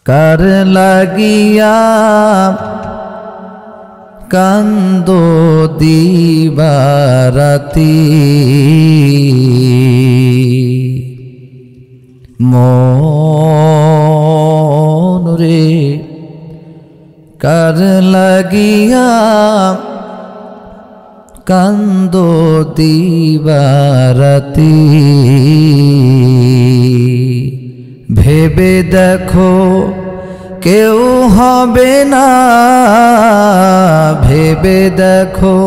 কার লাগিয়া কান্দো দিবারাতি মন রে কার লাগিয়া কান্দো দিবারাতি ভেবে দেখো কেউ হবে না ভেবে দেখো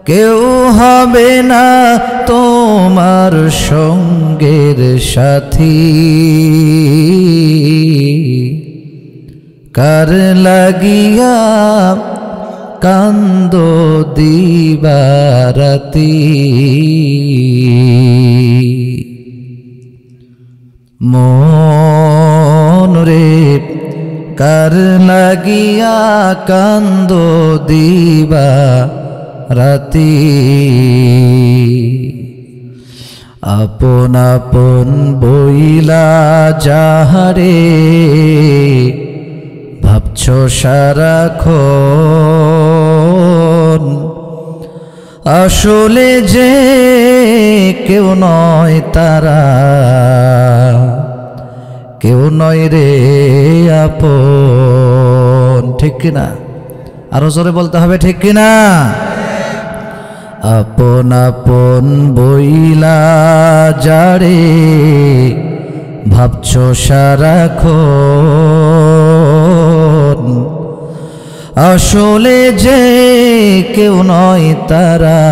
কেউ হবে না তোমার সঙ্গের সাথী কার লাগিয়া কান্দো দিবারাতি মন রে কার লাগিয়া কান্দো দিবারাতি আপন আপন বইলা যাহারে ভাবছো সারাক্ষণ আসলে যে কেউ নয় তারা কেউ নয় রে আপন ঠিক কিনা আরো জোরে বলতে হবে ঠিক কিনা আপন আপন বইলা যারে ভাবছো সারাক্ষণ আসলে যে কেউ নয় তারা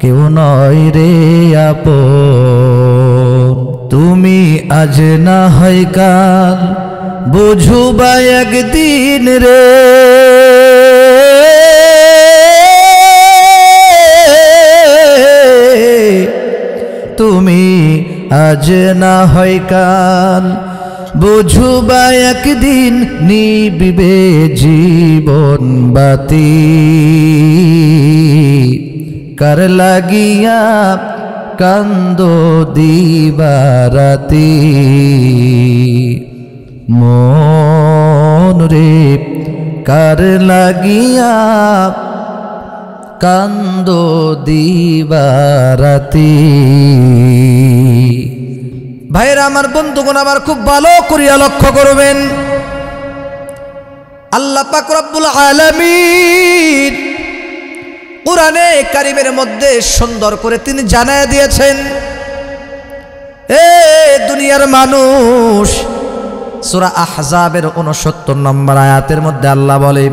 কেউ নয় রে আপন তুমি আজ না হয় কাল বুঝুবা একদিন রে তুমি আজ না হয় কাল বুঝুবা একদিন নিবিবে জীবন বাতি কার লাগিয়া কান্দো দিবারাতি মন রে কার লাগিয়া কান্দো দিবারাতি ভাইরা আমার বন্ধুগণ আমার খুব ভালো করিয়া লক্ষ্য করবেন আল্লাহ পাক রব্বুল আলামিন কুরআনে কারীমের মধ্যে সুন্দর করে তিনি জানায় দিয়েছেন এ দুনিয়ার মানুষ সূরা আহজাবের 69 নম্বর আয়াতের মধ্যে আল্লাহ বলে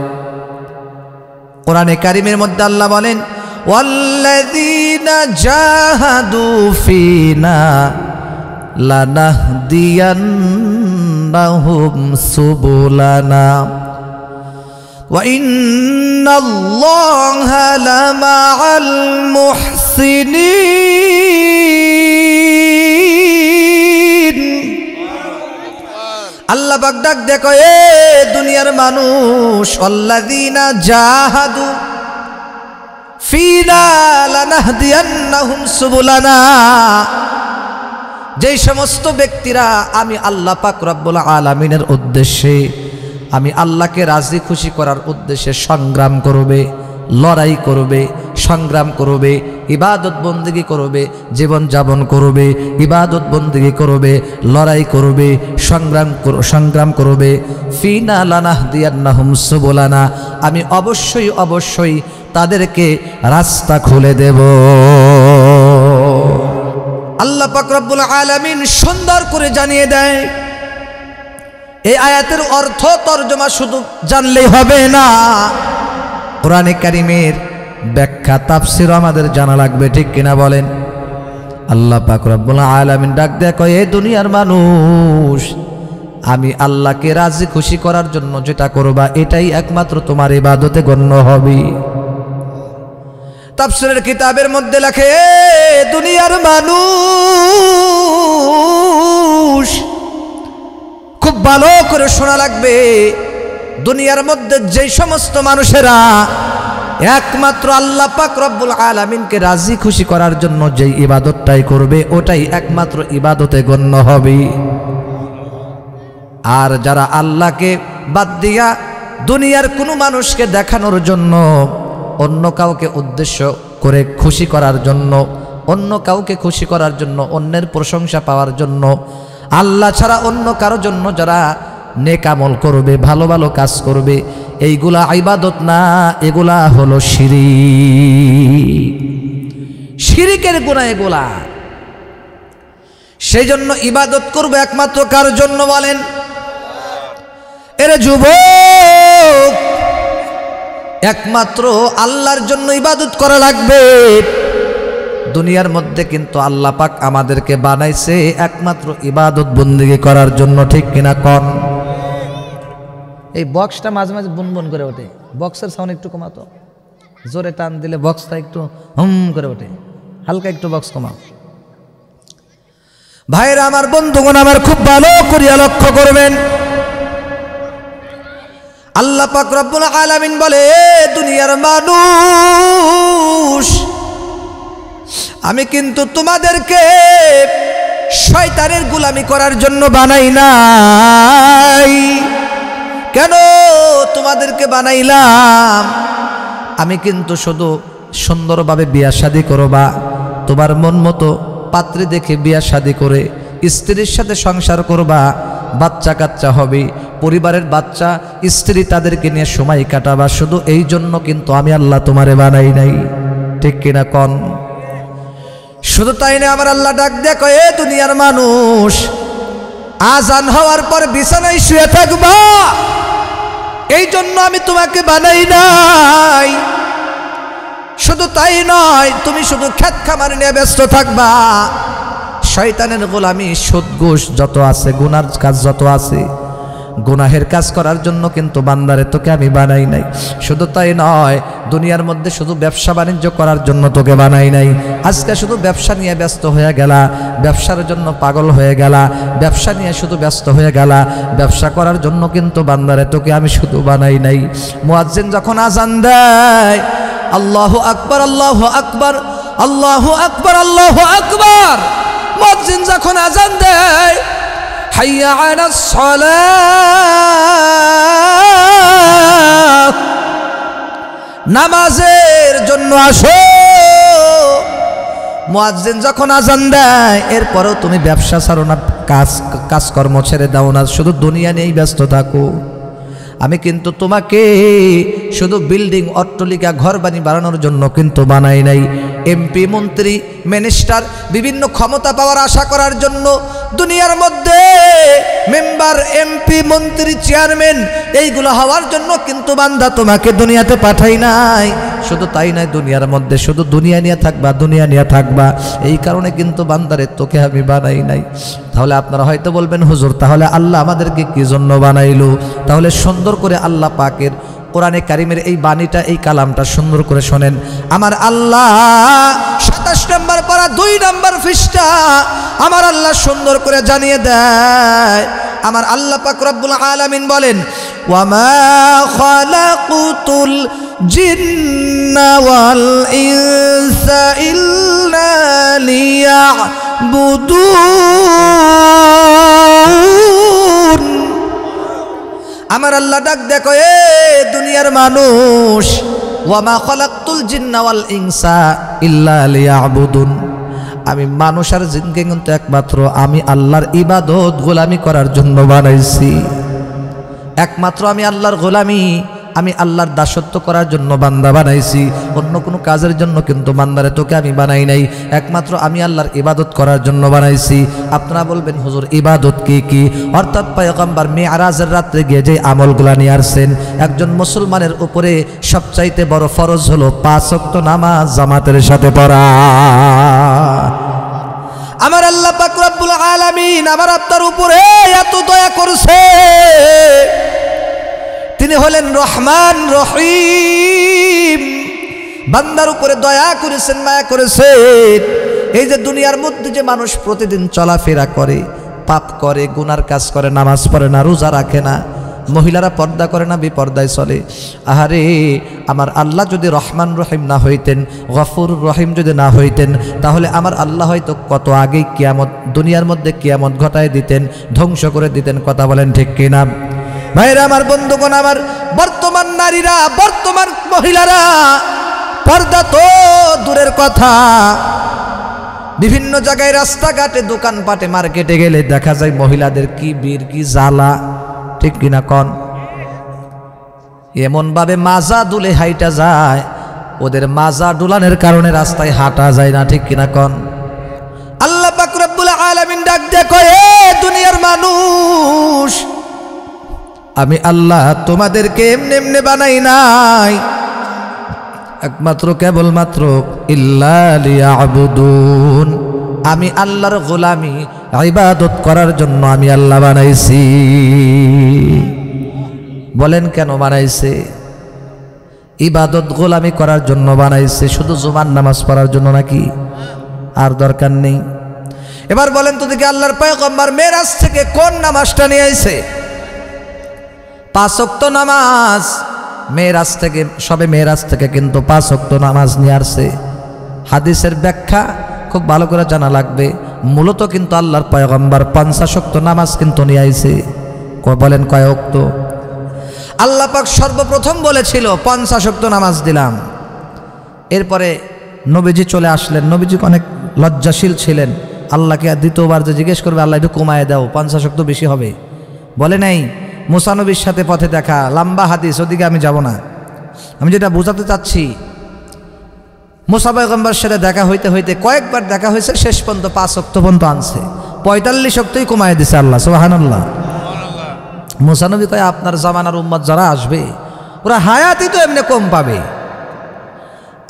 কুরআনে কারীমের মধ্যে আল্লাহ বলেন ওয়াল্লাযীনা জাহাদু ফিনা লানাহদিয়ান্নাহুম সুবুলানা ওয়া ইন্নাল্লাহা লামাআল মুহসিনিন আল্লাহ পাক ডাক দেখো এ দুনিয়ার মানুষ আল্লাযীনা জাহাদু ফিনা লানাহদিয়ান্নাহুম সুবুলানা যেই সমস্ত ব্যক্তিরা আমি আল্লাহ পাক রব্বুল আলামিনের উদ্দেশ্যে আমি আল্লাহকে রাজি খুশি করার উদ্দেশ্যে সংগ্রাম করবে লড়াই করবে সংগ্রাম করবে ইবাদত বন্দেগী করবে জীবন যাপন করবে ইবাদত বন্দেগী করবে লড়াই করবে সংগ্রাম করবে ফিনা লানাহদিয়ান্নাহুম সুবুলানা আমি অবশ্যই অবশ্যই তাদেরকে রাস্তা খুলে দেব আল্লাহ পাক রব্বুল আলামিন সুন্দর করে জানিয়ে দেয় এই আয়াতের অর্থ তরজমা শুধু জানলেই হবে না কোরআনে কারীমের ব্যাখ্যা তাফসীর আমাদের জানা লাগবে ঠিক কিনা বলেন আল্লাহ পাক রব্বুল আলামিন ডাক দেয় কয় এই দুনিয়ার মানুষ আমি আল্লাহকে রাজি খুশি করার জন্য যেটা করবা এটাই একমাত্র তোমার ইবাদতে গণ্য হবে তাফসীরের কিতাবের মধ্যে লেখে দুনিয়ার মানুষ খুব ভালো করে শোনা লাগবে দুনিয়ার মধ্যে যে সমস্ত মানুষেরা একমাত্র আল্লাহ পাক রব্বুল আলামিনকে রাজি খুশি করার জন্য যে ইবাদতটাই করবে ওটাই একমাত্র ইবাদতে গণ্য হবে আর যারা আল্লাহকে বাদ দিয়া দুনিয়ার কোনো মানুষকে দেখানোর জন্য, অন্য কাউকে উদ্দেশ্য করে খুশি করার জন্য, অন্য কাউকে খুশি করার জন্য, অন্যের প্রশংসা পাওয়ার জন্য, আল্লাহ ছাড়া অন্য কারো জন্য যারা নেক আমল করবে, ভালো ভালো কাজ করবে, এইগুলা ইবাদত না, এগুলা হলো শিরিক, শিরিকের গুনাহ এগুলা। সেই জন্য ইবাদত করবে একমাত্র কার জন্য বলেন? এরে যুবক, একমাত্র আল্লাহর জন্য ইবাদত করা লাগবে। দুনিয়ার মধ্যে কিন্তু আল্লাহ পাক আমাদেরকে বানাইছে একমাত্র ইবাদত বন্দেগী করার জন্য, ঠিক কিনা কন? এই বক্সটা মাঝে মাঝে বুনবুন করে ওঠে, বক্সের সাউন্ড একটু কমাতো, জোরে টান দিলে বক্সটা একটু হুম করে ওঠে, হালকা একটু বক্স কমাও। ভাইরা আমার, বন্ধুগণ আমার, খুব ভালো করিয়া লক্ষ্য করবেন। আল্লাহ পাক রব্বুল আলামিন বলে, দুনিয়ার মানুষ, আমি কিন্তু তোমাদেরকে শয়তানের গোলামি করার জন্য বানাই নাই। কেন তোমাদেরকে বানাইলাম? আমি কিন্তু শুধু সুন্দরভাবে বিয়া শাদী করবা, তোমার মন মতো পাত্রী দেখে বিয়া শাদী করে স্ত্রীর সাথে সংসার করবা, বাচ্চা কাচ্চা হবে, পরিবারের বাচ্চা স্ত্রী তাদেরকে নিয়ে সময় কাটাবা, শুধু এই জন্য কিন্তু আমি আল্লাহ তোমারে বানাই নাই, ঠিক কিনা কন? শুধু তাই না, আমার আল্লাহ ডাক দেখো, এ দুনিয়ার মানুষ, আজান হওয়ার পর বিছানায় শুয়ে থাকবা, এই জন্য আমি তোমাকে বানাই নাই। শুধু তাই নয়, তুমি শুধু খেত খামার নিয়ে ব্যস্ত থাকবা, শয়তানের গোলামি, সুদ ঘুষ যত আছে, গুনার কাজ যত আছে, গুনাহের কাজ করার জন্য কিন্তু বান্দারে তোকে আমি বানাই নাই। শুধু তাই নয়, দুনিয়ার মধ্যে শুধু ব্যবসা বাণিজ্য করার জন্য তোকে বানাই নাই। আজকে শুধু ব্যবসা নিয়ে ব্যস্ত হয়ে গেলা, ব্যবসার জন্য পাগল হয়ে গেলা, ব্যবসা নিয়ে শুধু ব্যস্ত হয়ে গেলা, ব্যবসা করার জন্য কিন্তু বান্দারে তোকে আমি শুধু বানাই নাই। মুয়াজ্জিন যখন আজান দেয়, আল্লাহু আকবার, আল্লাহু আকবার, আল্লাহু আকবার, আল্লাহু আকবার, মুয়াজ্জিন যখন আজান দেয়, হাইয়া আলাস সালাহ, নামাজের জন্য আসো। মুয়াজ্জিন যখন আজান দেয়, এরপরেও তুমি ব্যবসা ছাড়ো না, কাজকর্ম ছেড়ে দাও না, শুধু দুনিয়া নিয়েই ব্যস্ত থাকো। আমি কিন্তু তোমাকে শুধু বিল্ডিং, অট্টালিকা, ঘরবাড়ি বানানোর জন্য কিন্তু বানাই নাই। এমপি, মন্ত্রী, মিনিস্টার, বিভিন্ন ক্ষমতা পাওয়ার আশা করার জন্য, দুনিয়ার মধ্যে মেম্বার, এমপি, মন্ত্রী, চেয়ারম্যান, এইগুলো হওয়ার জন্য কিন্তু বান্দা তোমাকে দুনিয়াতে পাঠাই নাই। শুধু তাই নয়, দুনিয়ার মধ্যে শুধু দুনিয়া নিয়ে থাকবা, দুনিয়া নিয়ে থাকবা, এই কারণে কিন্তু বান্দারে তোকে আমি বানাই নাই। তাহলে আপনারা হয়তো বলবেন, হুজুর তাহলে আল্লাহ আমাদেরকে কি জন্য বানাইলো? তাহলে সুন্দর করে আল্লাহ পাকের কোরআনে কারিমের এই বাণীটা, এই কালামটা সুন্দর করে শোনেন। আমার আল্লাহ 27 নম্বর পারা 2 নম্বর পৃষ্ঠা আমার আল্লাহ সুন্দর করে জানিয়ে দেয়। আমার আল্লাহ পাক রব্বুল আলামিন বলেন, ওয়ামা খালাকুতুল জিন্না ওয়াল ইনসা ইল্লা লিয়াবুদুন। আমার আল্লাহ ডাক দেখো, এ দুনিয়ার মানুষ, ওয়ামা খালাকতুল জিন্না ওয়াল ইনসা ইল্লা লিয়াবুদুন, আমি মানুষ আর জিনকে কিন্তু একমাত্র আমি আল্লাহর ইবাদত গোলামি করার জন্য বানাইছি। একমাত্র আমি আল্লাহর গোলামি, আমি আল্লাহর দাসত্ব করার জন্য বান্দা বানাইছি, অন্য কোনো কাজের জন্য কিন্তু বান্দারে তোকে আমি বানাই নাই, একমাত্র আমি আল্লাহর ইবাদত করার জন্য বানাইছি। আপনারা বলবেন, হুজুর ইবাদত কি কি? অর্থাৎ পয়গম্বর মিরাজের রাত্রে গিয়ে যে আমলগুলা নিয়ে আসছেন, একজন মুসলমানের উপরে সবচাইতে বড় ফরজ হলো 5 ওয়াক্ত নামাজ জামাতের সাথে পড়া। আমার আল্লাহ পাক রব্বুল আলামিন আমার আপনার উপরে এত দয়া করছে, তিনি হলেন রহমান রহিম, বান্দার উপরে দয়া করেছেন, মায়া করেছেন। এই যে দুনিয়ার মধ্যে যে মানুষ প্রতিদিন চলাফেরা করে, পাপ করে, গুনার কাজ করে, নামাজ পড়ে না, রোজা রাখে না, মহিলারা পর্দা করে না, বেপর্দায় চলে। আহারে আমার আল্লাহ যদি রহমান রহিম না হইতেন, গফুর রহিম যদি না হইতেন, তাহলে আমার আল্লাহ হয়তো কত আগেই কিয়ামত, দুনিয়ার মধ্যে কিয়ামত ঘটায় দিতেন, ধ্বংস করে দিতেন। কথা বলেন ঠিক কিনা? ভাইরা আমার, বন্ধুগণ আমার, বর্তমান নারীরা, বর্তমান মহিলারা পর্দা তো দূরের কথা, বিভিন্ন জায়গায় রাস্তাঘাটে, দোকানপাটে, মার্কেটে গেলে দেখা যায় মহিলাদের কি বীর, কি জ্বালা, ঠিক কিনা কন? এমন ভাবে মাজা দুলে হাইটা যায়, ওদের মাজা ডুলানের কারণে রাস্তায় হাঁটা যায় না, ঠিক কিনা কন? আল্লাহ পাক রব্বুল আলামিন ডাক দিয়ে কয়, এ দুনিয়ার মানুষ, আমি আল্লাহ তোমাদেরকে এমনি এমনি বানাই নাই, একমাত্র কেবলমাত্র ইল্লা লিয়াবুদুন, আমি আল্লাহর গোলামি ইবাদত করার জন্য আমি আল্লাহ বানাইছি। বলেন কেন বানাইছে? ইবাদত গোলামি করার জন্য বানাইছে, শুধু জুমার নামাজ পড়ার জন্য নাকি? আর দরকার নেই। এবার বলেন তো দেখি, আল্লাহর পয়গম্বর মেরাজ থেকে কোন নামাজটা নিয়ে আইছে? 5 ওয়াক্ত নামাজ। মেরাজ থেকে, সবে মেরাজ থেকে কিন্তু 5 ওয়াক্ত নামাজ নিয়ে আসছে। হাদিসের ব্যাখ্যা খুব ভালো করে জানা লাগবে। মূলত কিন্তু আল্লাহর পয়গম্বর 50 ওয়াক্ত নামাজ কিন্তু নিয়ে আইছে। বলেন কয় ওয়াক্ত? আল্লাহ পাক সর্বপ্রথম বলেছিল 50 ওয়াক্ত নামাজ দিলাম। এরপরে নবীজি চলে আসলেন। নবীজি অনেক লজ্জাশীল ছিলেন। আল্লাহকে দ্বিতীয়বার যে জিজ্ঞেস করবে, আল্লাহ একটু কমায় দাও, 50 ওয়াক্ত বেশি হবে। বলে নাই, মুসা নবীর সাথে পথে দেখা, লম্বা হাদিস, ওদিকে আমি যাব না। আমি যেটা বোঝাতে চাচ্ছি, মুসা পয়গম্বরের সাথে দেখা হইতে হইতে কয়েকবার দেখা হয়েছে, শেষ পর্যন্ত 5 ওয়াক্ত পর্যন্ত আনছে। 45 ওয়াক্তই কমায় দিছে আল্লাহ, সুবহানাল্লাহ। মুসা নবী কয়, আপনার জামানার উম্মত যারা আসবে ওরা হায়াতই তো এমনি কম পাবে,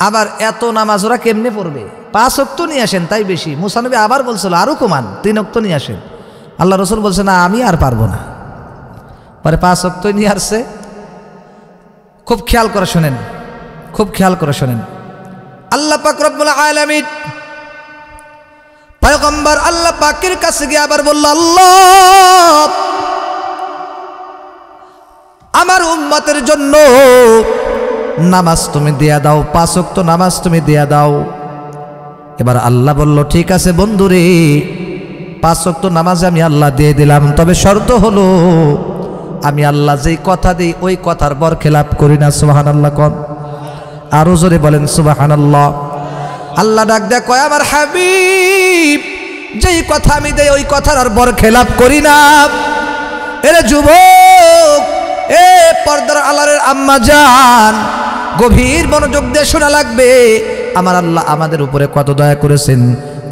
আবার এত নামাজ ওরা কেমনে পড়বে? 5 ওয়াক্ত নিয়ে আসেন, তাই বেশি। মুসা নবী আবার বলছিল আরও কমান, 3 ওয়াক্ত নিয়ে আসেন। আল্লাহ রসুল বলছে, না আমি আর পারবো না। পরে 5 ওয়াক্ত নিয়ে আসছে। খুব খেয়াল করে শোনেন, খুব খেয়াল করে শোনেন। আল্লাহ পাক রব্বুল আলামিন পয়গম্বর আল্লাহ পাকের কাছে গিয়ে আবার বলল, আল্লাহ আমার উম্মতের জন্য নামাজ তুমি দিয়া দাও, 5 ওয়াক্ত নামাজ তুমি দিয়া দাও। এবার আল্লাহ বলল, ঠিক আছে বন্ধুরে, 5 ওয়াক্ত নামাজ আমি আল্লাহ দিয়ে দিলাম, তবে শর্ত হলো আমি আল্লাহ যেই কথা দিই ওই কথার বরখেলাপ করি না। সুবহানাল্লাহ কোন? আরো জোরে বলেন সুবহানাল্লাহ। আল্লাহ ডাক দেয়, কয় আমার হাবিব, যেই কথা আমি দেই ওই কথার আর বরখেলাপ করি না। এরে যুবক, এ পর্দার আলারের আম্মা জান, গভীর মনোযোগ দিয়ে শোনা লাগবে। আমার আল্লাহ আমাদের উপরে কত দয়া করেছেন,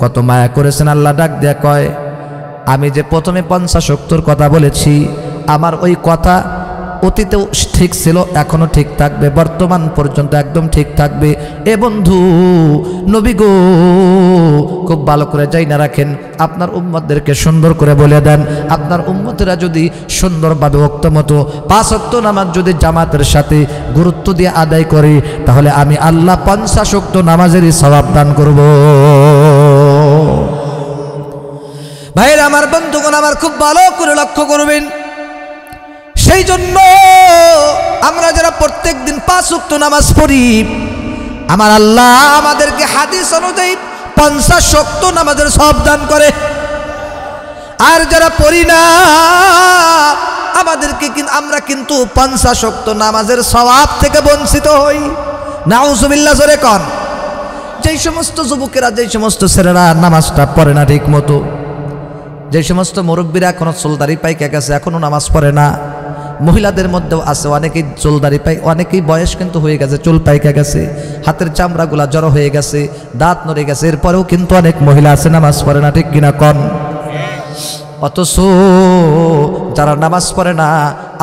কত মায়া করেছেন। আল্লাহ ডাক দেয়া কয়, আমি যে প্রথমে 50 ওয়াক্তর কথা বলেছি, আমার ওই কথা অতীতেও ঠিক ছিল, এখনো ঠিক থাকবে, বর্তমান পর্যন্ত একদম ঠিক থাকবে। এ বন্ধু নবী গো, খুব ভালো করে যাই না রাখেন, আপনার উম্মতদেরকে সুন্দর করে বলে দেন, আপনার উম্মতেরা যদি সুন্দরভাবে ওয়াক্ত মতো 5 ওয়াক্ত নামাজ যদি জামাতের সাথে গুরুত্ব দিয়ে আদায় করে, তাহলে আমি আল্লাহ 50 ওয়াক্ত নামাজেরই সওয়াব দান করব। ভাইরা আমার, বন্ধুগণ আমার, খুব ভালো করে লক্ষ্য করবেন। সেই জন্য আমরা যারা প্রত্যেক দিন 5 ওয়াক্ত নামাজ পড়ি, আমার আল্লাহ আমাদেরকে হাদিস অনুযায়ী 50 ওয়াক্ত নামাজের সওয়াব দান করে। আর যারা পড়ি না, আমাদেরকে আমরা কিন্তু 50 ওয়াক্ত নামাজের সওয়াব থেকে বঞ্চিত হই। নাউজুবিল্লাহ, জোরে কন। যেই সমস্ত যুবকেরা, যেই সমস্ত ছেলেরা নামাজটা পড়ে না ঠিক মতো, যে সমস্ত মুরব্বীরা এখনো চুলদারি পাইকে গেছে, এখনো নামাজ পড়ে না, মহিলাদের মধ্যেও আছে অনেকেই চুলদারি পাই, অনেকেই বয়স কিন্তু হয়ে গেছে, চুল পাইকে গেছে, হাতের চামড়াগুলা জড়ো হয়ে গেছে, দাঁত নড়ে গেছে, এরপরেও কিন্তু অনেক মহিলা আছে নামাজ পড়ে না, ঠিক কিনা কন? অথচ যারা নামাজ পড়ে না,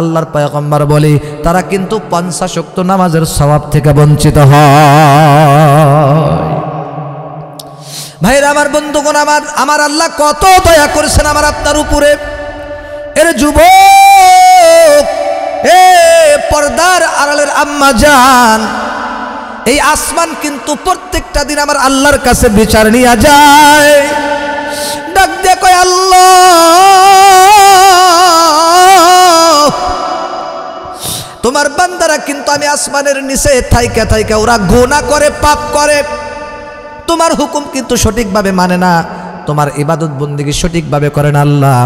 আল্লাহর পয়গম্বর বলে তারা কিন্তু 50 ওয়াক্ত নামাজের সওয়াব থেকে বঞ্চিত হয়। ভাইরা আমার, বন্ধুগণ আমার, আমার আল্লাহ কত দয়া করেছেন আমার আপনার উপরে। এর যুবক, এ পর্দার আড়ালের আম্মা জান, এই আসমান কিন্তু প্রত্যেকটা দিন আমার আল্লাহর কাছে বিচার নিয়ে যায়। ডাক দিয়ে কয়, আল্লাহ বান্দারা কিন্তু আমি আসমানের নিচে থাইকা থাইকা ওরা গুনাহ করে, পাপ করে, তোমার হুকুম কিন্তু সঠিকভাবে মানে না, তোমার ইবাদত বন্দেগী সঠিকভাবে করে না। আল্লাহ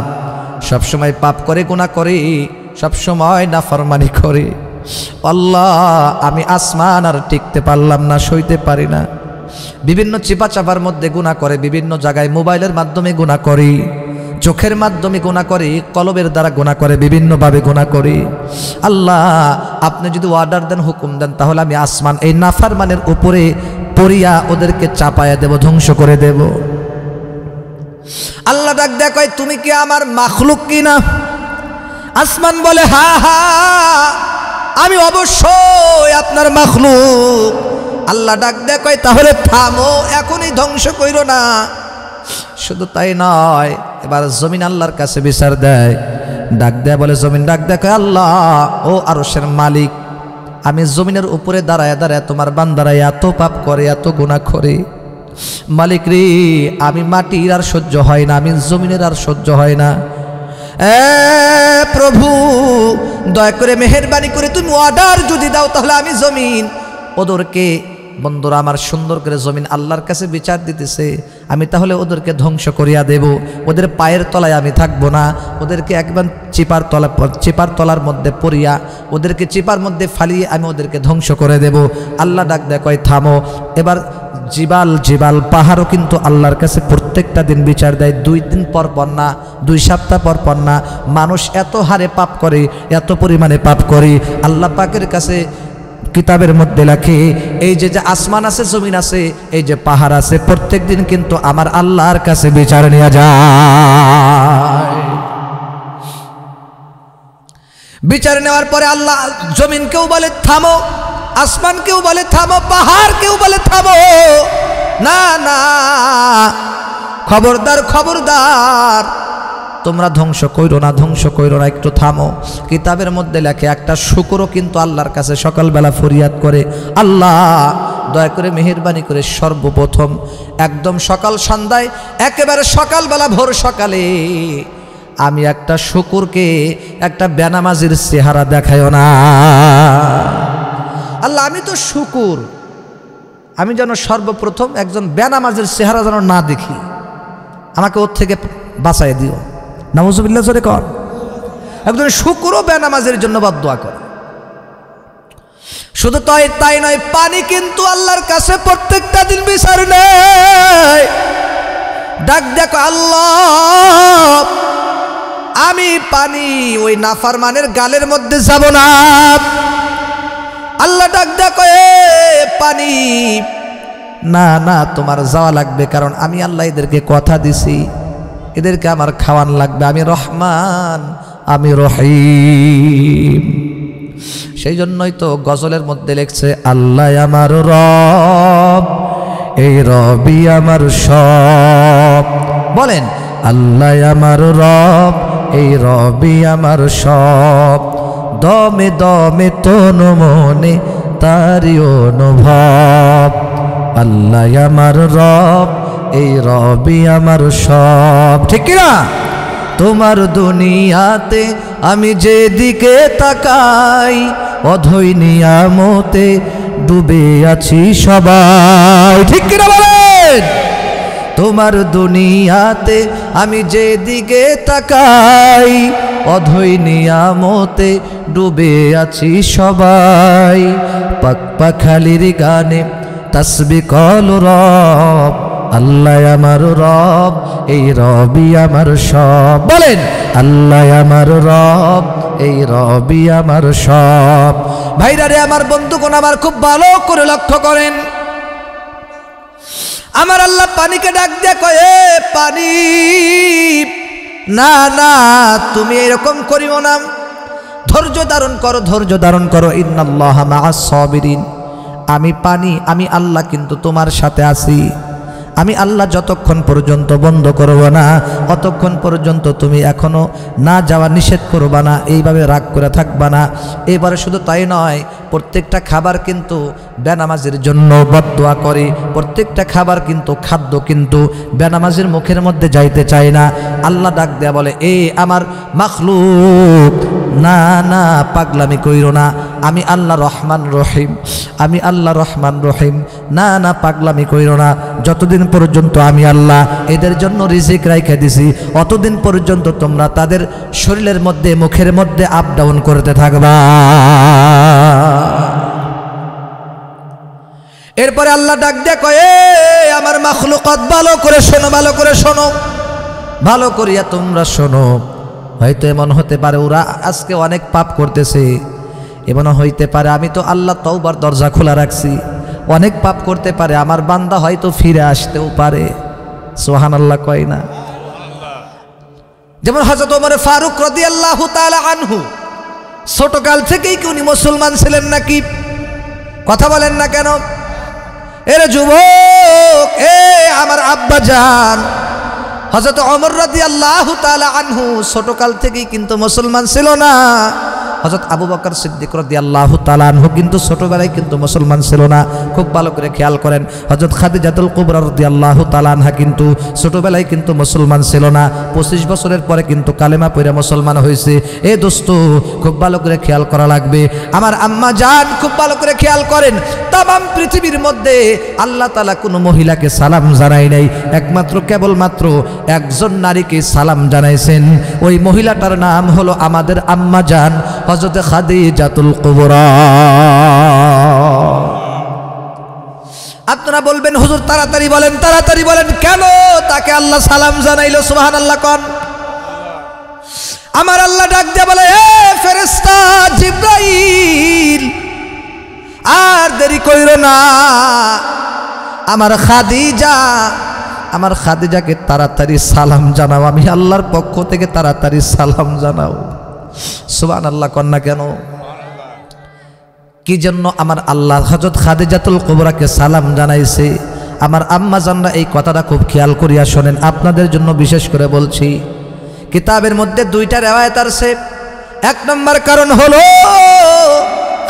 সবসময় পাপ করে, গুনাহ করে, সবসময় নাফরমানি করে। আল্লাহ আমি আসমান আর টিকতে পারলাম না, সইতে পারি না। বিভিন্ন চিপা চাপার মধ্যে গুনাহ করে, বিভিন্ন জায়গায় মোবাইলের মাধ্যমে গুনাহ করি, চোখের মাধ্যমে গুনাহ করি, কলবের দ্বারা গুনাহ করে, বিভিন্নভাবে গুনাহ করি। আল্লাহ আপনি যদি অর্ডার দেন, হুকুম দেন, তাহলে আমি আসমান এই নাফরমানের উপরে পড়িয়া ওদেরকে চাপায়া দেব, ধ্বংস করে দেব। আল্লাহ ডাক দেয়া কয় তুমি কি আমার মাখলুক কিনা? আসমান বলে হা হা আমি অবশ্যই আপনার মাখলুক। আল্লাহ ডাক দেয়া কয় তাহলে থামো, এখনই ধ্বংস কইরো না। শুধু তাই নয়, এবার জমিন আল্লাহর কাছে বিচার দেয়, ডাক দেয়া বলে জমিন ডাক দেয়া কয় আল্লাহ ও আরশের মালিক, আমি জমিনের উপরে দাঁড়ায় দাঁড়ায় তোমার বান্দারা এত পাপ করে, এত গুনাহ করে, মালিক রে আমি মাটির আর সহ্য হয় না, আমি জমিনের আর সহ্য হয় না। প্রভু দয়া করে মেহেরবানি করে তুমি অর্ডার যদি দাও, তাহলে আমি জমিন ওদেরকে, বন্ধুরা আমার সুন্দর করে জমিন আল্লাহর কাছে বিচার দিতেছে, আমি তাহলে ওদেরকে ধ্বংস করিয়া দেব, ওদের পায়ের তলায় আমি থাকবো না, ওদেরকে একবার চিপার তলার মধ্যে পড়িয়া, ওদেরকে চিপার মধ্যে ফালিয়ে আমি ওদেরকে ধ্বংস করে দেব। আল্লাহ ডাক দেয় কয় থামো। এবার জিবাল পাহাড়ও কিন্তু আল্লাহর কাছে প্রত্যেকটা দিন বিচার দেয়, 2 দিন পর পর না, 2 সপ্তাহ পর পর না। মানুষ এত হারে পাপ করে, এত পরিমাণে পাপ করে, আল্লাহ পাকের কাছে কিতাবের মধ্যে লেখে এই যে আসমান আছে, জমিন আছে, এই যে পাহাড় আছে, প্রত্যেক দিন কিন্তু আমার আল্লাহর কাছে বিচার নেওয়া যায়। বিচার নেওয়ার পরে আল্লাহ জমিনকেও বলে থামো, আসমানকেও বলে থামো, পাহাড়কেও বলে থামো, না না খবরদার খবরদার, তোমরা ধ্বংস কইরো না, ধ্বংস কইরো না, একটু থামো। কিতাবের মধ্যে লেখে একটা শুকরও কিন্তু আল্লাহর কাছে সকালবেলা ফরিয়াদ করে, আল্লাহ দয়া করে মেহেরবানি করে সর্বপ্রথম একদম সকাল সন্ধ্যায়, একেবারে সকালবেলা ভোর সকালে আমি একটা শুকুরকে একটা বেনামাজির চেহারা দেখায়ও না। আল্লাহ আমি তো শুকুর, আমি যেন সর্বপ্রথম একজন বেনামাজির চেহারা যেন না দেখি, আমাকে ওর থেকে বাঁচাই দিও। নাউজুবিল্লাহ জোরে কর। একজন শুকরও বেনামাজের জন্য বদদুয়া করে। শুধু তাই নয়, পানি কিন্তু আল্লাহর কাছে প্রত্যেকটা দিন বিচার নেয়। ডাক দেখো আল্লাহ আমি পানি ওই নাফরমানের গালের মধ্যে যাব না। আল্লাহ ডাক দেখো পানি, না না তোমার যাওয়া লাগবে, কারণ আমি আল্লাহ এদেরকে কথা দিছি, এদেরকে আমার খাওয়ান লাগবে, আমি রহমান, আমি রহিম। সেই জন্যই তো গজলের মধ্যে লেখছে আল্লাহ আমার রব, এই রবি আমার সব। বলেন আল্লাহ আমার রব, এই রবি আমার সব, দমে দমে তনু মনে তারি অনুভব। আল্লাহ আমার রব, এই রবি আমার সব। ঠিক কিনা? তোমার দুনিয়াতে আমি যেদিকে তাকাই, অধৈ নিয়ামতে ডুবে আছি সবাই। ঠিক কিনা বলেন? তোমার দুনিয়াতে আমি যেদিকে তাকাই, অধৈ নিয়ামতে ডুবে আছি সবাই। পাখপাখালির গানে তাসবিহ কল রব, আল্লাহ আমার রব, এই রবি আমার সব। বলেন আল্লাহ আমার রব, এই রবি আমার সব। ভাইরা রে আমার বন্ধুগণ, আমার খুব ভালো করে লক্ষ্য করেন, আমার আল্লাহ পানিকে ডাক দিয়ে কয় পানি, না না তুমি এরকম করিও না, ধৈর্য ধারণ করো, ধৈর্য ধারণ করো। ইন্নাল্লাহা মাআস সাবিরিন, আমি পানি, আমি আল্লাহ কিন্তু তোমার সাথে আছি। আমি আল্লাহ যতক্ষণ পর্যন্ত বন্ধ করব না, অতক্ষণ পর্যন্ত তুমি এখনো না যাওয়া নিষেধ করবা না, এইভাবে রাগ করে থাকবা না। এবারে শুধু তাই নয়, প্রত্যেকটা খাবার কিন্তু বেনামাজির জন্য বদদুয়া করে, প্রত্যেকটা খাবার কিন্তু খাদ্য কিন্তু বেনামাজির মুখের মধ্যে যাইতে চায় না। আল্লাহ ডাক দেয়া বলে, এ আমার মাখলুক, না না পাগলামি কইরো না, আমি আল্লাহ রহমান রহিম, আমি আল্লাহ রহমান রহিম। না না, পাগলামি কইরো না। যতদিন পর্যন্ত আমি আল্লাহ এদের জন্য রিজিক রাইখা দিছি, অতদিন পর্যন্ত তোমরা তাদের শরীরের মধ্যে মুখের মধ্যে আপ ডাউন করতে থাকবা। এরপরে আল্লাহ ডাক দিয়ে কয়, আমার মাখলুকাত ভালো করে শোনো, ভালো করে শোনো, ভালো করিয়া তোমরা শোনো। হয়তো এমন হতে পারে ওরা আজকে অনেক পাপ করতেছে, এমন হইতে পারে আমি তো আল্লাহ তওবার দরজা খোলা রাখছি, অনেক পাপ করতে পারে, আমার বান্দা হয়তো ফিরে আসতেও পারে। সুবহানাল্লাহ কয় না? যেমন হযরত ওমর ফারুক রাদিয়াল্লাহু তাআলা আনহু, ছোটকাল থেকেই কি উনি মুসলমান ছিলেন নাকি? কথা বলেন না কেন? এরে যুবক, এ আমার আব্বা জান, হযরত ওমর রাদিয়াল্লাহু তাআলা আনহু ছোটকাল থেকেই কিন্তু মুসলমান ছিল না। হযরত আবু বকর সিদ্দিক রাদিয়াল্লাহু তাআলা আনহু কিন্তু ছোটবেলায় কিন্তু মুসলমান ছিল না। খুব ভালো করে খেয়াল করেন, হযরত খাদিজাতুল কুবরা রাদিয়াল্লাহু তাআলা আনহা কিন্তু ছোটবেলায় কিন্তু মুসলমান ছিল না। 25 বছরের পরে কিন্তু কালেমা পড়ে মুসলমান হয়েছে। এ দোস্ত, খুব ভালো করে খেয়াল করা লাগবে। আমার আম্মা জান, খুব ভালো করে খেয়াল করেন, তামাম পৃথিবীর মধ্যে আল্লাহ তাআলা কোনো মহিলাকে সালাম জানায় নাই, একমাত্র কেবলমাত্র একজন নারীকে সালাম জানাইছেন। ওই মহিলাটার নাম হলো আমাদের আম্মা জান হযরত খাদিজাতুল কুবরা। আপনারা বলবেন, হুজুর তাড়াতাড়ি বলেন, তাড়াতাড়ি বলেন, কেন তাকে আল্লাহ সালাম জানাইলো? সুবহানাল্লাহ কোন? আমার আল্লাহ ডাক দিয়ে বলে, হে ফেরেশতা জিবরাইল, আর দেরি কইরো না, আমার খাদিজা, আমার খাদিজাকে তাড়াতাড়ি সালাম জানাও, আমি আল্লাহর পক্ষ থেকে তাড়াতাড়ি সালাম জানাও। সুবহানাল্লাহ কন্যা কেন? কি জন্য আমার আল্লাহ হযরত খাদিজাতুল কুবরাকে সালাম জানাইছে? আমার আম্মা জানরা এই কথাটা খুব খেয়াল করিয়া শোনেন, আপনাদের জন্য বিশেষ করে বলছি। কিতাবের মধ্যে দুইটা রিওয়ায়াত আছে। এক নম্বর কারণ হলো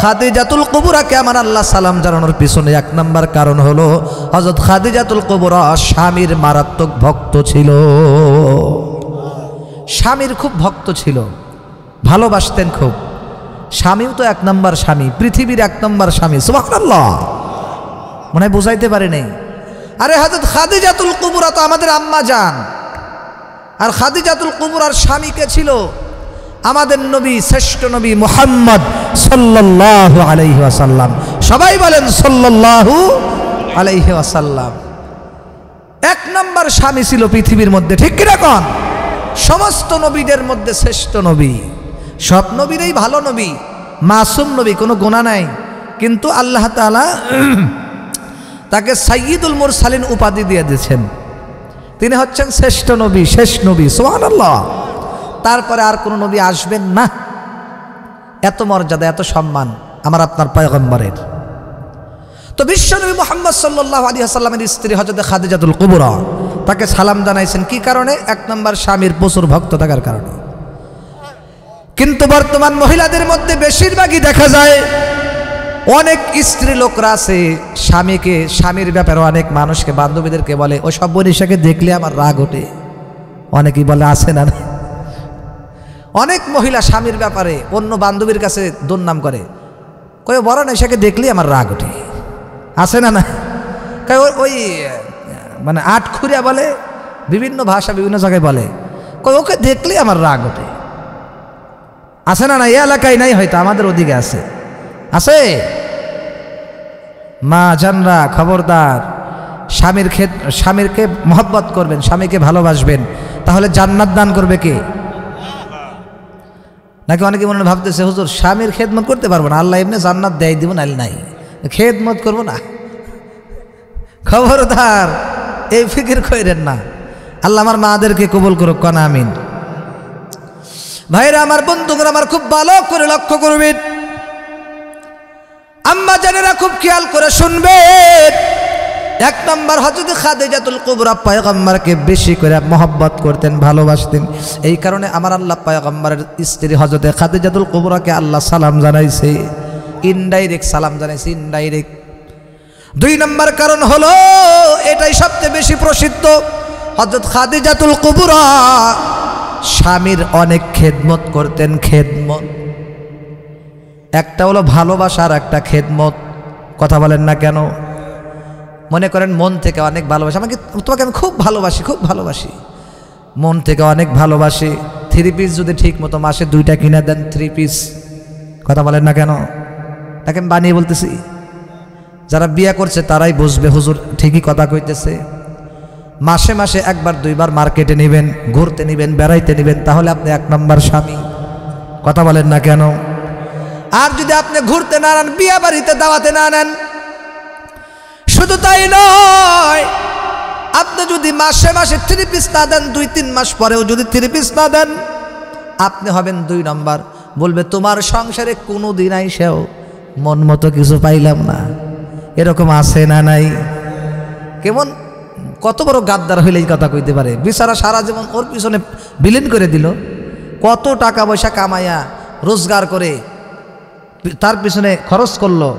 খাদিজাতুল কুবরাকে আমার আল্লাহ সালাম জানানোর পিছনে এক নম্বর কারণ হলো হযরত খাদিজাতুল কুবরা স্বামীর মারাত্মক ভক্ত ছিল। স্বামীর খুব ভক্ত ছিল, ভালোবাসতেন খুব। স্বামীও তো এক নম্বর স্বামী, পৃথিবীর এক নম্বর স্বামী। সুবহানাল্লাহ, মনে হয় বুঝাইতে পারে নাই। আরে হযরত খাদিজাতুল কুবরা তো আমাদের আম্মা জান, আর খাদিজাতুল কুবরার স্বামী কে ছিল? আমাদের নবী, শ্রেষ্ঠ নবী মুহাম্মদ সাল্লাল্লাহু আলাইহি ওয়াসাল্লাম। সবাই বলেন সাল্লাল্লাহু আলাইহি ওয়াসাল্লাম। এক নম্বর স্বামী ছিল পৃথিবীর মধ্যে, ঠিক কি রকম? সমস্ত নবীদের মধ্যে শ্রেষ্ঠ নবী, সব নবীরই ভালো নবী, মাসুম নবী, কোনো গুনাহ নাই, কিন্তু আল্লাহ তাআলা তাকে সাইয়্যিদুল মুরসালিন উপাধি দিয়ে দিয়েছেন। তিনি হচ্ছেন শ্রেষ্ঠ নবী, শেষ নবী। সুবহানাল্লাহ। তারপরে আর কোনো নবী আসবেন না। এত মর্যাদা, এত সম্মান আমার আপনার পয়গম্বরের। তো বিশ্বনবী মুহাম্মদ সাল্লাল্লাহু আলাইহি ওয়াসাল্লামের স্ত্রী হযরত খাদিজাতুল কুবরা তাকে সালাম জানাইছেন কি কারণে? এক নম্বর স্বামীর প্রচুর ভক্ত থাকার কারণে। কিন্তু বর্তমান মহিলাদের মধ্যে বেশিরভাগই দেখা যায় অনেক স্ত্রী লোকরা আছে স্বামীকে, স্বামীর ব্যাপারে অনেক মানুষকে, বান্ধবীদেরকে বলে, ও সব বনিশাকে দেখলে আমার রাগ ওঠে। অনেকেই বলে, আছে না? অনেক মহিলা স্বামীর ব্যাপারে অন্য বান্ধবীর কাছে দুর্নাম করে, কয় বড় নেশাকে দেখলেই আমার রাগ ওঠে। আছে না? না কয় ওই মানে আটখুরিয়া বলে, বিভিন্ন ভাষা বিভিন্ন জায়গায় বলে, কয় ওকে দেখলেই আমার রাগ ওঠে। আছে না? না এই এলাকায় নাই, হয়তো আমাদের ওদিকে আছে। আছে? মা জানরা খবরদার, স্বামীরকে মহব্বত করবেন, স্বামীকে ভালোবাসবেন, তাহলে জান্নাত দান করবে কে? নাকি অনেকে মনে ভাবতেছে, হুজুর স্বামীর খেদমত করতে পারবো না, আল্লাহ এমনি জান্নাত দেয় দিব, নাইলে নাই, খেদমত করবো না। খবরদার, এই ফিকির কইরেন না। আল্লাহ আমার মাদেরকে কবুল করুক, কানা আমিন। ভাইরা আমার, বন্ধুরা আমার, খুব ভালো করে লক্ষ্য করবেন, আম্মা জানেরা খুব খেয়াল করে শুনবেন। এক নম্বর হযরত খাদিজাতুল কুবরা পয়গম্বরকে বেশি করে মহব্বত করতেন, ভালোবাসতেন। এই কারণে আমার আল্লাহ পয়গম্বরের স্ত্রী হযরত খাদিজাতুল কুবরাকে আল্লাহ সালাম জানাইছে, ইনডাইরেক্ট সালাম জানাইছে, ইনডাইরেক্ট। দুই নম্বর কারণ হলো, এটাই সবচেয়ে বেশি প্রসিদ্ধ, হযরত খাদিজাতুল কুবরা স্বামীর অনেক খেদমত করতেন। খেদমত একটা হলো ভালোবাসা আর একটা খেদমত। কথা বলেন না কেন? মনে করেন মন থেকে অনেক ভালোবাসি, তোমাকে আমি খুব ভালোবাসি, খুব ভালোবাসি, মন থেকে অনেক ভালোবাসি। 3 পিস যদি ঠিক মতো মাসে 2টা কিনে দেন, 3 পিস। কথা বলেন না কেন? তাকে আমি বানিয়ে বলতেছি। যারা বিয়ে করছে তারাই বুঝবে হুজুর ঠিকই কথা কইতেছে। মাসে মাসে 1বার 2বার মার্কেটে নেবেন, ঘুরতে নেবেন, বেড়াইতে নেবেন, তাহলে আপনি 1 নম্বর স্বামী। কথা বলেন না কেন? আর যদি আপনি ঘুরতে না নেন, বিয়ে বাড়িতে দাওয়াতে না নেন, শুধু তাই নয়, আপনি যদি মাসে মাসে 3 পিস না দেন, 2-3 মাস পরেও যদি 3 পিস না দেন, আপনি হবেন 2 নম্বর। বলবে তোমার সংসারে কোনো দিন আইসেও মন মতো কিছু পাইলাম না। এরকম আছে না নাই? কেমন কত বড় গাদ্দার হইলে এই কথা কইতে পারে? বিচারা সারা জীবন ওর পিছনে বিলীন করে দিল, কত টাকা পয়সা কামাইয়া রোজগার করে তার পিছনে খরচ করলো।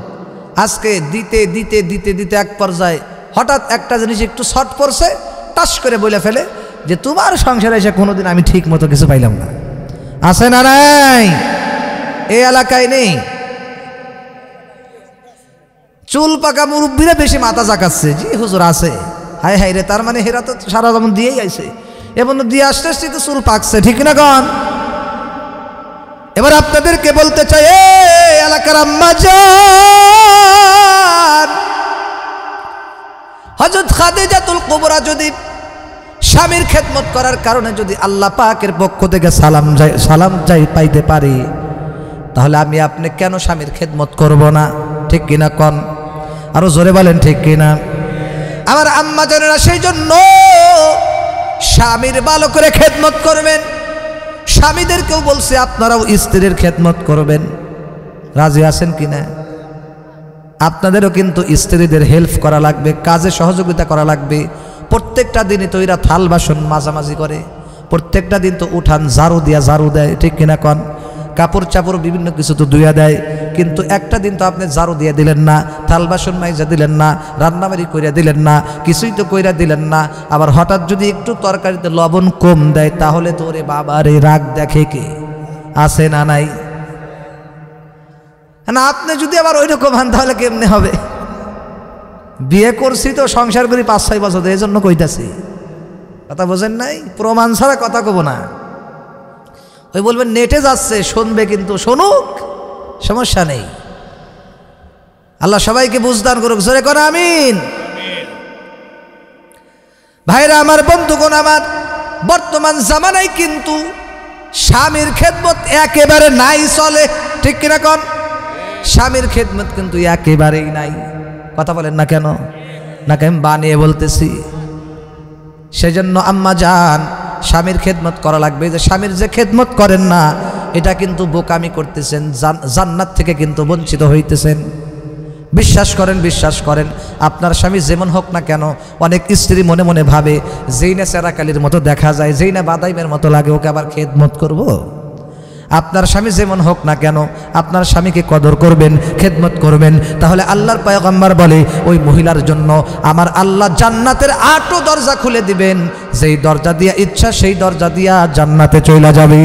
আজকে দিতে দিতে দিতে দিতে এক পর্যায়ে হঠাৎ একটা জিনিস একটু শর্ট পড়ছে, টাস করে বলে ফেলে যে তোমার সংসারে এসে কোনোদিন আমি ঠিক মতো কিছু পাইলাম না। আছে না নাই? এই এলাকায় নেই? চুল পাকা মুরব্বীরা বেশি মাথা জাকাচ্ছে, জি হুজুর আছে। হায় হায় রে, তার মানে হেরা তো সারা যেমন দিয়েই আইছে, এবং দিয়ে আসতে আসতে তো চুল পাকছে, ঠিক না কন? এবার আপনাদেরকে বলতে চাই, এলাকার আম্মাজান হযরত খাদিজাতুল কুবরা যদি স্বামীর খেদমত করার কারণে যদি আল্লাহ পাকের পক্ষ থেকে সালাম যাই পাইতে পারি, তাহলে আমি আপনি কেন স্বামীর খেদমত করব না? ঠিক কিনা কন? আরো জোরে বলেন ঠিক কিনা? আমার আম্মাজানেরা সেই জন্য স্বামীর ভালো করে খেদমত করবেন। স্বামীদেরকেও বলছে আপনারাও স্ত্রীর খেদমত করবেন। রাজি আছেন কিনা? আপনাদেরও কিন্তু স্ত্রীদের হেল্প করা লাগবে, কাজে সহযোগিতা করা লাগবে। প্রত্যেকটা দিনই তো এরা থাল বাসন মাঝামাঝি করে, প্রত্যেকটা দিন তো উঠান ঝাড়ু দেয়, ঠিক কিনা কন? কাপড় চাপড় বিভিন্ন কিছু তো ধুইয়া দেয়, কিন্তু একটা দিন তো আপনি ঝাড়ু দিয়ে দিলেন না, থাল বাসন মাইজা দিলেন না, রান্নাবাড়ি কইরা দিলেন না, কিছুই তো কইরা দিলেন না। আবার হঠাৎ যদি একটু তরকারিতে লবণ কম দেয়, তাহলে তো ওরে বাবার এই রাগ দেখে কে? আছে না নাই? না, আপনি যদি আবার ওই রকম হন তাহলে কেমনে হবে? বিয়ে করছি তো, সংসার করি 5-6 বছর, এই জন্য কইতাছি। কথা বোঝেন নাই? প্রমাণ ছাড়া কথা কব না। ওই বলবেন নেটে যাচ্ছে, শুনবে, কিন্তু শুনুক, সমস্যা নেই। আল্লাহ সবাইকে বুঝদান করুক, জোরে করে আমিন। ভাইরা আমার, বন্ধুগণ আমার, বর্তমান জামানায় কিন্তু স্বামীর খেদমত একেবারে নাই চলে, ঠিক কিনা কন? স্বামীর খেদমত কিন্তু একেবারেই নাই। কথা বলেন না কেন? নাকি আমি বানিয়ে বলতেছি? সেজন্য আম্মা জান, স্বামীর খেদমত করা লাগবে। যে স্বামীর যে খেদমত করেন না, এটা কিন্তু বোকামি করতেছেন, জান্নাত থেকে কিন্তু বঞ্চিত হইতেছেন। বিশ্বাস করেন, আপনার স্বামী যেমন হোক না কেন, অনেক স্ত্রী মনে মনে ভাবে যেই না চেরাকালির মতো দেখা যায়, যেই না বাদাইমের মতো লাগে, ওকে আবার খেদমত করব। আপনার স্বামী যেমন হোক না কেন, আপনার স্বামীকে কদর করবেন, খেদমত করবেন। তাহলে আল্লাহর পয়গম্বর বলে, ওই মহিলার জন্য আমার আল্লাহ জান্নাতের 8টো দরজা খুলে দিবেন, যেই দরজা দিয়া ইচ্ছা সেই দরজা দিয়া জান্নাতে চলে যাবে।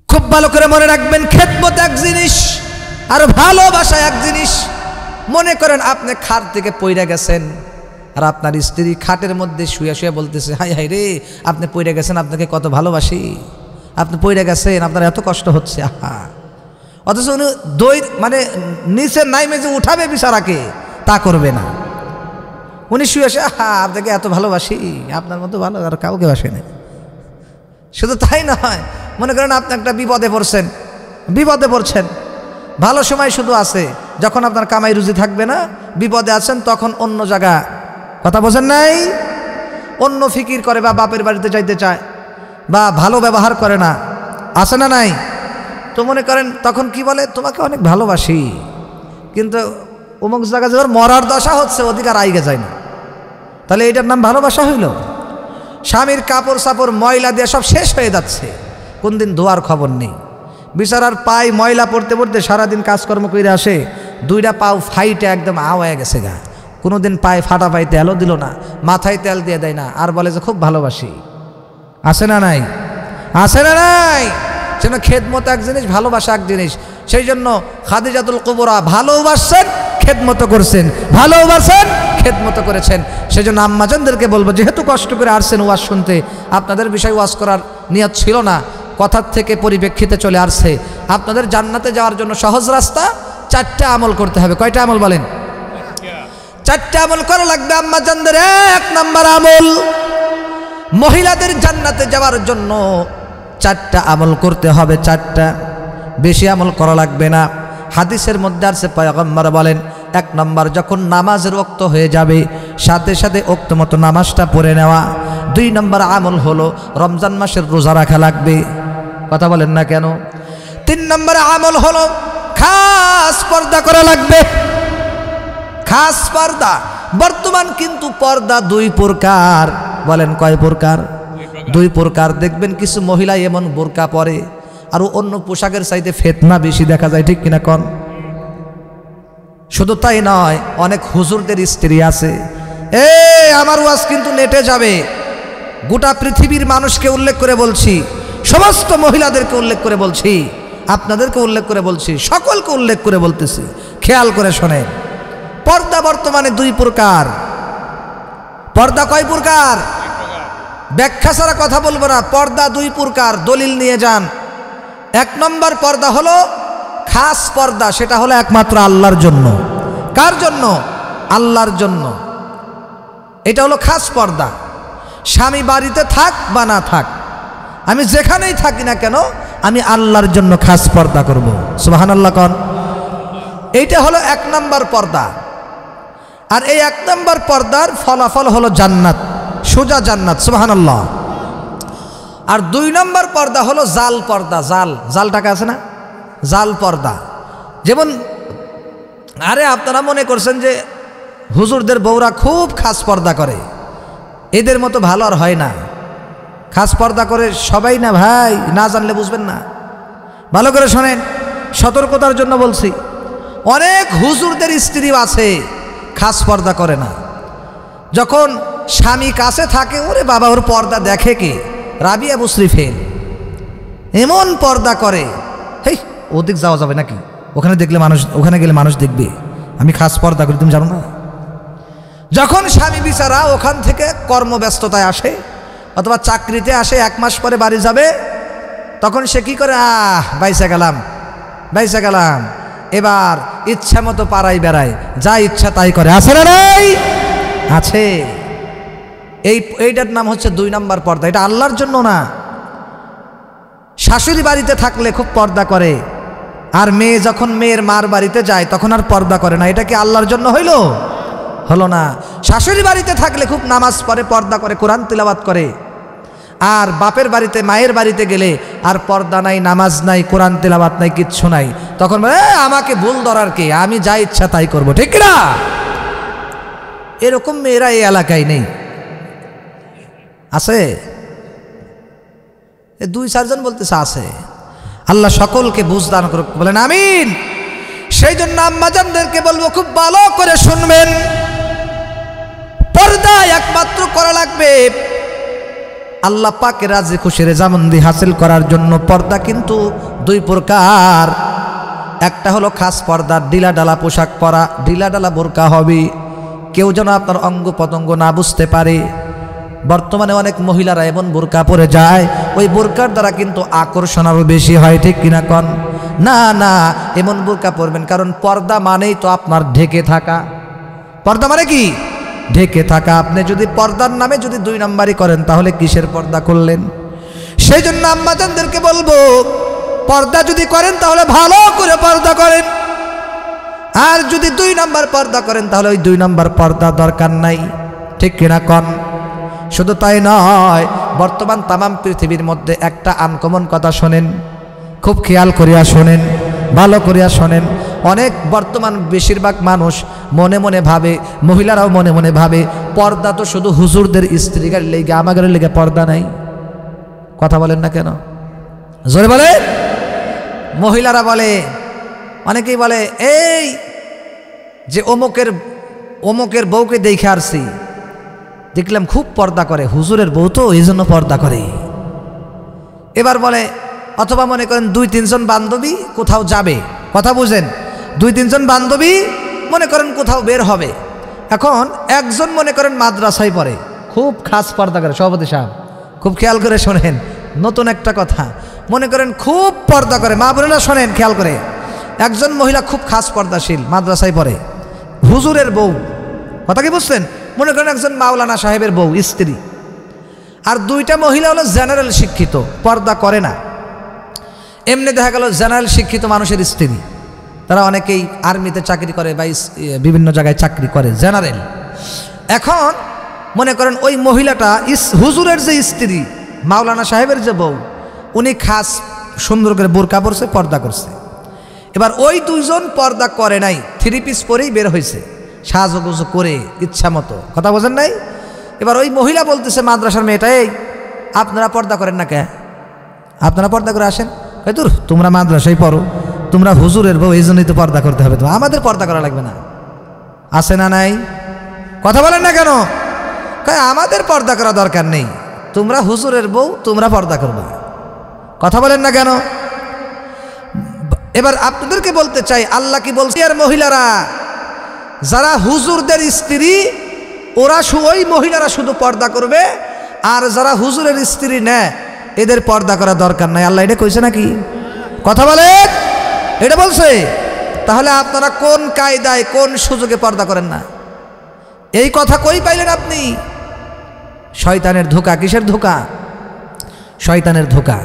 খুব ভালো করে মনে রাখবেন, খেদমত এক জিনিস আর ভালোবাসা এক জিনিস। মনে করেন আপনি খাট থেকে পইরা গেছেন, আর আপনার স্ত্রী খাটের মধ্যে শুয়ে শুয়ে বলতেছে, হাই হাই রে, আপনি পইরা গেছেন, আপনাকে কত ভালোবাসি, আপনি পইরা গেছেন, আপনার এত কষ্ট হচ্ছে, আহা। অথচ উনি মানে নিচে নাইমে যে উঠাবে বিছানাকে, তা করবে না। উনি শুয়ে শুয়ে, আহা, আপনাকে এত ভালোবাসি, আপনার মতো ভালো আর কাউকে বাসে না। শুধু তাই নয়, মনে করেন আপনি একটা বিপদে পড়ছেন, ভালো সময় শুধু আছে, যখন আপনার কামাই রুজি থাকবে না, বিপদে আছেন, তখন অন্য জায়গা, কথা বোঝেন নাই, অন্য ফিকির করে, বা বাপের বাড়িতে যাইতে চায়, বা ভালো ব্যবহার করে না, আছে না নাই? তো মনে করেন তখন কি বলে, তোমাকে অনেক ভালোবাসি, কিন্তু অমুক জায়গায় যাবার মরার দশা হচ্ছে, অধিকার আইগে যায় না। তাহলে এটার নাম ভালোবাসা হইল? স্বামীর কাপড় সাপড় ময়লা দিয়ে সব শেষ হয়ে যাচ্ছে, কোন দিন ধোয়ার খবর নেই। বিচারার পায়ে ময়লা পড়তে পড়তে সারাদিন কাজকর্ম করে আসে, 2টা পাও ফাইটে একদম হয়ে গেছে গা। কোনোদিন পায়ে ফাটা পায়ে তেলও দিল না, মাথায় তেল দিয়ে দেয় না, আর বলে যে খুব ভালোবাসি। আছে না নাই? আছে না নাই? যেন খেদমত এক জিনিস, ভালোবাসা এক জিনিস। সেই জন্য খাদিজাতুল কুবরা ভালোবাসছেন, খেদমত করছেন, ভালোবাসেন, খেদমত করেছেন। সেই জন্য আম্মাজানদেরকে বলবো, যেহেতু কষ্ট করে আসছেন ওয়াজ শুনতে, আপনাদের বিষয় ওয়াজ করার নিয়ত ছিল না, কথার থেকে পরিপ্রেক্ষিতে চলে আসছে। আপনাদের জান্নাতে যাওয়ার জন্য সহজ রাস্তা, 4টা আমল করতে হবে। কয়টা আমল বলেন? 4টা আমল করা লাগবে আম্মাজানদের। 1 নম্বর আমল, মহিলাদের জান্নাতে যাওয়ার জন্য 4টা আমল করতে হবে। 4টা, বেশি আমল করা লাগবে না। হাদিসের মধ্যে আছে, পয়গম্বর বলেন, 1 নম্বর, যখন নামাজের ওয়াক্ত হয়ে যাবে সাথে সাথে ওয়াক্ত মতো নামাজটা পড়ে নেওয়া। 2 নম্বর আমল হলো রমজান মাসের রোজা রাখা লাগবে। কথা বলেন না কেন? 3 নম্বর আমল হলো খাস পর্দা করা লাগবে। খাস পর্দা। বর্তমান কিন্তু পর্দা 2 প্রকার। বলেন কয় প্রকার? 2 প্রকার। দেখবেন কিছু মহিলা এমন বোরকা পরে আর অন্য পোশাকের চাইতে ফিতনা বেশি দেখা যায়, ঠিক কিনা কোন? শুধু তাই নয়, অনেক হুজুরদের স্ত্রী আছে। আমার ওয়াজ কিন্তু নেটে যাবে, গোটা পৃথিবীর মানুষকে উল্লেখ করে বলছি, সমস্ত মহিলাদেরকে উল্লেখ করে বলছি, আপনাদেরকে উল্লেখ করে বলছি, সকলকে উল্লেখ করে বলতেছি, খেয়াল করে শোনেন। পর্দা বর্তমানে 2 প্রকার। পর্দা কয় প্রকার? ব্যাখ্যা ছাড়া কথা বলবো না। পর্দা 2 প্রকার, দলিল নিয়ে যান। 1 নম্বর পর্দা হলো খাস পর্দা, সেটা হলো একমাত্র আল্লাহর জন্য। কার জন্য? আল্লাহর জন্য। এটা হলো খাস পর্দা। স্বামী বাড়িতে থাক বা না থাক, আমি যেখানেই থাকি না কেন, আমি আল্লাহর জন্য খাস পর্দা করব। সুবহানাল্লাহ কোন? এইটা হলো 1 নম্বর পর্দা। আর এই 1 নম্বর পর্দার ফলাফল হলো জান্নাত, সোজা জান্নাত। সুবহানাল্লাহ। আর 2 নম্বর পর্দা হলো জাল পর্দা। জাল টাকা আছে না, জাল পর্দা। যেমন আপনারা মনে করছেন যে হুজুরদের বউরা খুব খাস পর্দা করে, এদের মতো ভালো আর হয় না। খাস পর্দা করে সবাই না ভাই, না জানলে বুঝবেন না। ভালো করে শোনেন, সতর্কতার জন্য বলছি। অনেক হুজুরদের স্ত্রী আছে খাস পর্দা করে না। যখন স্বামী কাছে থাকে, ওরে বাবা, ওর পর্দা দেখে কে? রাবিয়া মুশরিফের এমন পর্দা করে, হেই ওদিক যাওয়া যাবে নাকি? ওখানে দেখলে মানুষ, ওখানে গেলে মানুষ দেখবে আমি খাস পর্দা করি, তুমি জানো না? যখন স্বামী বিচারা ওখান থেকে কর্মব্যস্ততায় আসে অথবা চাকরিতে আসে, 1 মাস পরে বাড়ি যাবে, তখন সে কি করে? বাইসা গেলাম, এবার ইচ্ছা মতো পাড়ায় বেড়ায়, যা ইচ্ছা তাই করে। আছে না নাই? আছে। এইটার নাম হচ্ছে 2 নম্বর পর্দা। এটা আল্লাহর জন্য না। শাশুড়ি বাড়িতে থাকলে খুব পর্দা করে, আর মেয়ে যখন মেয়ের মার বাড়িতে যায় তখন আর পর্দা করে না। এটা কি আল্লাহর জন্য হলো না? শাশুড়ি বাড়িতে থাকলে খুব নামাজ পড়ে, পর্দা করে, কোরআন তিলাওয়াত করে। আর বাপের বাড়িতে, মায়ের বাড়িতে গেলে আর পর্দা নাই, নামাজ নাই, কোরআন তিলাওয়াত নাই, কিচ্ছু নাই। তখন বলে আমাকে ভুল ধরার কে, আমি যা ইচ্ছা তাই করবো, ঠিক না? এরকম মেয়েরা এই এলাকায় নেই, আছে 2-4 জন বলতেছে আছে। আল্লাহ সকলকে বুঝ দান করুক, বলেন আমিন। সেই জন্য আম্মাজানদেরকে বলবো, খুব ভালো করে শুনবেন। পর্দা একমাত্র করা লাগবে আল্লাহ পাকের রাজি খুশি রেজামন্দি হাসিল করার জন্য। পর্দা কিন্তু 2 প্রকার। একটা হলো খাস পর্দা, ঢিলা ঢালা পোশাক পরা, ঢিলা ঢালা বোরকা হবে, কেউ যেন আপনার অঙ্গ প্রত্যঙ্গ না বুঝতে পারে। বর্তমানে অনেক মহিলারা এমন বোরকা পরে যায়, ওই বোরকার দ্বারা কিন্তু আকর্ষণ আরও বেশি হয়, ঠিক কিনা কন? না, এমন বোরকা পরবেন, কারণ পর্দা মানেই তো আপনার ঢেকে থাকা। পর্দা মানে কি? ঢেকে থাকা। আপনি যদি পর্দার নামে যদি 2 নম্বরই করেন, তাহলে কিসের পর্দা করলেন? সেই জন্য আম্মাজানদেরকে বলবো, পর্দা যদি করেন তাহলে ভালো করে পর্দা করেন। আর যদি 2 নম্বর পর্দা করেন, তাহলে ওই 2 নম্বর পর্দা দরকার নাই, ঠিক কিনা কন? শুধু তাই নয়, বর্তমান তামাম পৃথিবীর মধ্যে একটা আনকমন কথা শোনেন, খুব খেয়াল করিয়া শোনেন, ভালো করিয়া শোনেন। অনেক বর্তমান বেশিরভাগ মানুষ মনে মনে ভাবে, মহিলারাও মনে মনে ভাবে, পর্দা তো শুধু হুজুরদের স্ত্রীর লেগে, আমাদের লেগে পর্দা নাই। কথা বলেন না কেন? জোরে বলে। মহিলারা বলে, অনেকেই বলে, এই যে অমুকের বউকে দেখে আসছি, দেখলাম খুব পর্দা করে, হুজুরের বউ তো এই জন্য পর্দা করে। এবার বলে, অথবা মনে করেন 2-3 জন বান্ধবী কোথাও যাবে, কথা বুঝেন, 2-3 জন বান্ধবী মনে করেন কোথাও বের হবে। এখন একজন মনে করেন মাদ্রাসায় পড়ে, খুব খাস পর্দা করে, সভাপতি সাহেব খুব খেয়াল করে শোনেন, নতুন একটা কথা, মনে করেন খুব পর্দা করে, মা বোনেরা শোনেন খেয়াল করে, একজন মহিলা খুব খাস পর্দাশীল, মাদ্রাসায় পড়ে, হুজুরের বউ, কথা কি বুঝছেন, মনে করেন একজন মাওলানা সাহেবের বউ, স্ত্রী, আর 2টা মহিলা হলো জেনারেল শিক্ষিত, পর্দা করে না। এমনি দেখা গেল জেনারেল শিক্ষিত মানুষের স্ত্রী, তারা অনেকেই আর্মিতে চাকরি করে বা বিভিন্ন জায়গায় চাকরি করে, জেনারেল। এখন মনে করেন ওই মহিলাটা হুজুরের যে স্ত্রী, মাওলানা সাহেবের যে বউ, উনি খাস সুন্দর করে বোরকা পরছে, পর্দা করছে। এবার ওই 2 জন পর্দা করে নাই, 3 পিস পরেই বের হয়েছে, সাজগুজু করে ইচ্ছা মতো, কথা বোঝেন নাই। এবার ওই মহিলা বলতেছে মাদ্রাসার মেয়েটা, এই আপনারা পর্দা করেন না কে, আপনারা পর্দা করে আসেন, দূর তোমরা মাদ্রাসায় পড়ো, তোমরা হুজুরের বউ, এই জন্যই তো পর্দা করতে হবে, তো আমাদের পর্দা করা লাগবে না, আছে না নাই, কথা বলেন না কেন, আমাদের পর্দা করা দরকার নেই, তোমরা হুজুরের বউ, তোমরা পর্দা করবে, কথা বলেন না কেন। এবার আপনাদেরকে বলতে চাই, আল্লাহ কি বলছে, আর মহিলারা যারা হুজুরদের স্ত্রী, ওরা ওই মহিলারা শুধু পর্দা করবে, আর যারা হুজুরের স্ত্রী নেয় এদের পর্দা করা দরকার নাই। আল্লাহ এটা কইছে নাকি, কথা বলেন, এটা বলছে। তাহলে আপনারা কোন কায়দায় কোন সুযোগে পর্দা করেন না, এই কথা কই পাইলেন আপনি? শয়তানের ধোঁকা, কিসের ধোঁকা? শয়তানের ধোঁকা।